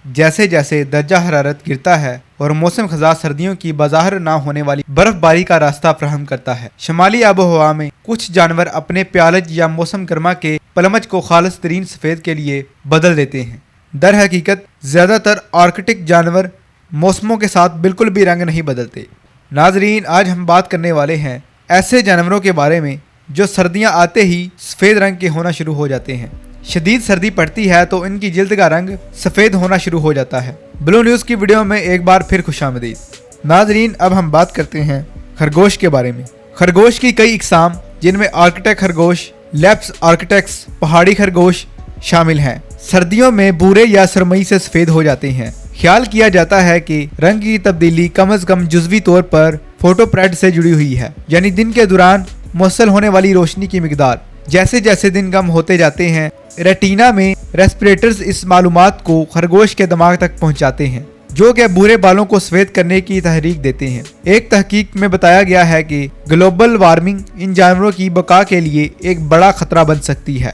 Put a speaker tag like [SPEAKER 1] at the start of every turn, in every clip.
[SPEAKER 1] जैसे जैसे दर्जा हरारत गिरता है और मौसम खज़ा सर्दियों की बाज़ाहिर ना होने वाली बर्फबारी का रास्ता फ्राहम करता है, शमाली आबोहवा में कुछ जानवर अपने प्यालज या मौसम गर्मा के पलमज को खालिस तरीन सफ़ेद के लिए बदल देते हैं। दर हकीकत ज़्यादातर आर्कटिक जानवर मौसमों के साथ बिल्कुल भी रंग नहीं बदलते। नाजरीन, आज हम बात करने वाले हैं ऐसे जानवरों के बारे में जो सर्दियां आते ही सफ़ेद रंग के होना शुरू हो जाते हैं। शदीद सर्दी पड़ती है तो इनकी जिल्द का रंग सफ़ेद होना शुरू हो जाता है। ब्लू न्यूज़ की वीडियो में एक बार फिर खुशामदीद। नाजरीन, अब हम बात करते हैं खरगोश के बारे में। खरगोश की कई इकसाम जिनमें आर्कटिक खरगोश, लेप्स आर्कटिक्स, पहाड़ी खरगोश शामिल हैं। सर्दियों में भूरे या सुरमई से सफ़ेद हो जाते हैं। ख्याल किया जाता है कि रंग की तब्दीली कम अज़ कम जुज़वी तौर पर फोटोप्रेड से जुड़ी हुई है, यानी दिन के दौरान मुसल होने वाली रोशनी की मिकदार। जैसे जैसे दिन कम होते जाते हैं, रेटिना में रेस्पिरेटर्स इस मालूमात को खरगोश के दिमाग तक पहुंचाते हैं, जो कि भूरे बालों को सफ़ेद करने की तहरीक देते हैं। एक तहकीक में बताया गया है कि ग्लोबल वार्मिंग इन जानवरों की बका के लिए एक बड़ा खतरा बन सकती है।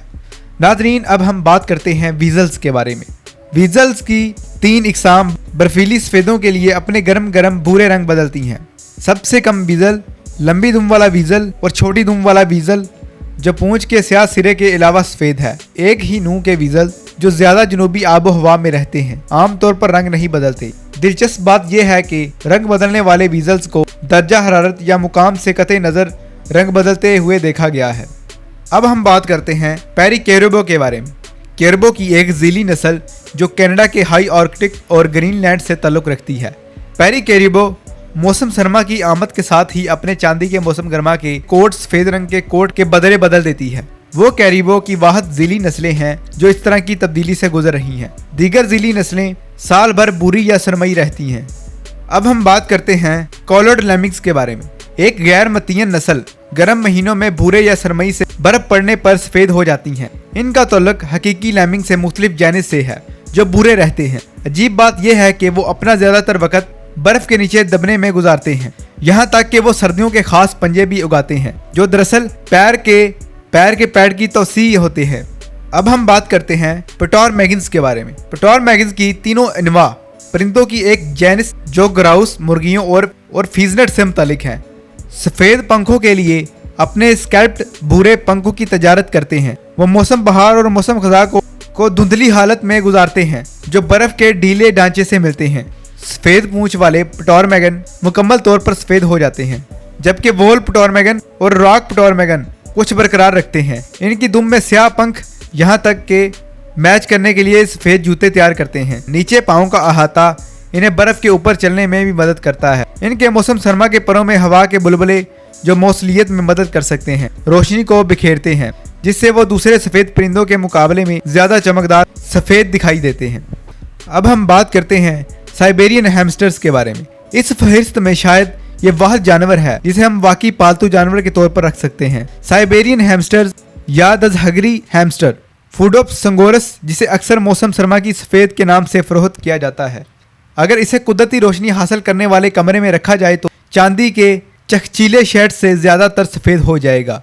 [SPEAKER 1] नाजरीन, अब हम बात करते हैं वीजल्स के बारे में। वीजल्स की 3 इकसाम बर्फीली सफ़ेदों के लिए अपने गर्म गर्म भूरे रंग बदलती हैं। सबसे कम वीजल, लंबी दुम वाला वीजल और छोटी दुम वाला वीजल जो पूंछ के स्याह सिरे के अलावा सफ़ेद है। एक ही नूह के वीजल जो ज़्यादा जनूबी आबो हवा में रहते हैं आमतौर पर रंग नहीं बदलते। दिलचस्प बात यह है कि रंग बदलने वाले वीजल्स को दर्जा हरारत या मुकाम से कतई नज़र रंग बदलते हुए देखा गया है। अब हम बात करते हैं पैरी कैरिबो के बारे में। कैरिबो की एक ज़ीली नस्ल जो कनाडा के हाई आर्कटिक और ग्रीनलैंड से ताल्लुक़ रखती है। पैरी कैरिबो मौसम सरमा की आमद के साथ ही अपने चांदी के मौसम गर्मा के कोट सफ़ेद रंग के कोट के बदले बदल देती है। वो कैरिबो की वाहद ज़ीली नस्लें हैं जो इस तरह की तब्दीली से गुजर रही हैं। दीगर ज़ीली नस्लें साल भर बुरी या सरमई रहती हैं। अब हम बात करते हैं कॉलर्ड लेमिंग्स के बारे में। एक गैर मतियन नस्ल गर्म महीनों में भूरे या सरमई से बर्फ पड़ने पर सफ़ेद हो जाती हैं। इनका ताल्लुक हकीकी लेमिंग से मुख्तलिफ जानिस से है जो भूरे रहते हैं। अजीब बात यह है कि वो अपना ज़्यादातर वक्त बर्फ के नीचे दबने में गुजारते हैं, यहाँ तक कि वो सर्दियों के खास पंजे भी उगाते हैं जो दरअसल पैर के पैड की तोसी होते हैं। अब हम बात करते हैं पटोरमैगिन्स के बारे में। पटोरमैगिन्स की तीनों अनवा परिंदों की एक जेनिस जो ग्राउस, मुर्गियों और फीजनेट से मुतालिक है। सफ़ेद पंखों के लिए अपने स्कैल्प्ड भूरे पंखों की तजारत करते हैं। वो मौसम बहार और मौसम खज़ा को धुंधली हालत में गुजारते हैं जो बर्फ के ढीले ढांचे से मिलते हैं। सफ़ेद पूंछ वाले पटोरमैगन मुकम्मल तौर पर सफ़ेद हो जाते हैं, जबकि वोल पटोरमैगन और रॉक पटोरमैगन कुछ बरकरार रखते हैं। इनकी दुम में स्याह पंख यहाँ तक के मैच करने के लिए सफ़ेद जूते तैयार करते हैं। नीचे पाँव का अहाता इन्हें बर्फ के ऊपर चलने में भी मदद करता है। इनके मौसम सरमा के परों में हवा के बुलबुले जो मौसलियत में मदद कर सकते हैं, रोशनी को बिखेरते हैं, जिससे वो दूसरे सफ़ेद परिंदों के मुकाबले में ज़्यादा चमकदार सफ़ेद दिखाई देते हैं। अब हम बात करते हैं साइबेरियन हैमस्टर्स के बारे में। इस फहरिस्त में शायद ये वह जानवर है जिसे हम वाकई पालतू जानवर के तौर पर रख सकते हैं। साइबेरियन हैमस्टर्स या दजहगरी हैमस्टर, फूडोप्स संगोरस, जिसे अक्सर मौसम सरमा की सफ़ेद के नाम से फरोख्त किया जाता है। अगर इसे कुदरती रोशनी हासिल करने वाले कमरे में रखा जाए तो चांदी के चकचीले शेड से ज़्यादातर सफ़ेद हो जाएगा।